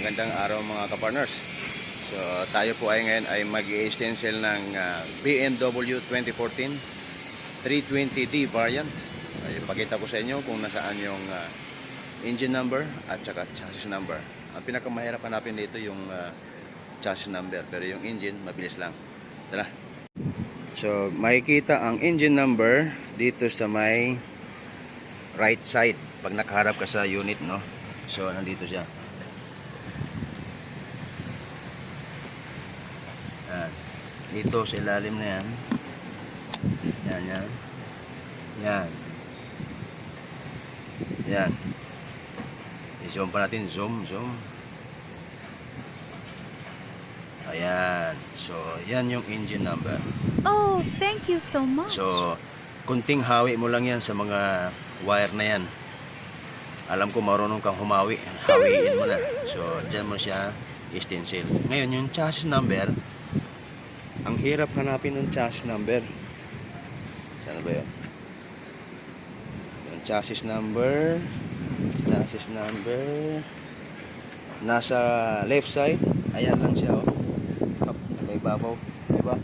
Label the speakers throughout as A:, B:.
A: Magandang araw mga kapartners. So tayo po ay ngayon ay mag-i-stencil ng BMW 2014 320D variant. Ay, ipakita ko sa inyo kung nasaan yung engine number at saka chassis number. Ang pinakamahirap hanapin dito yung chassis number, pero yung engine mabilis lang. Tara. So makikita ang engine number dito sa may right side pag nakaharap ka sa unit, no? So nandito siya. Dito sa ilalim na yan. Yan. I-zoom pa natin. Zoom. Ayan. So, yan yung engine number.
B: Oh, thank you so much.
A: So, kunting hawi mo lang yan sa mga wire na yan. Alam ko marunong kang humawi. Hawiin mo na. So, dyan mo siya i-stencil. Ngayon, yung chassis number, ang hirap hanapin ng chassis number. Saan ba yun? Yung chassis number nasa left side. Ayan lang siya, oh. Sa ibabaw, diba?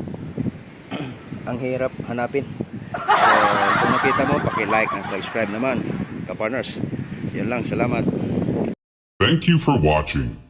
A: Ang hirap hanapin. So kung nakita mo, paki-like and subscribe naman, kapartners. Yan lang, salamat.
C: Thank you for watching.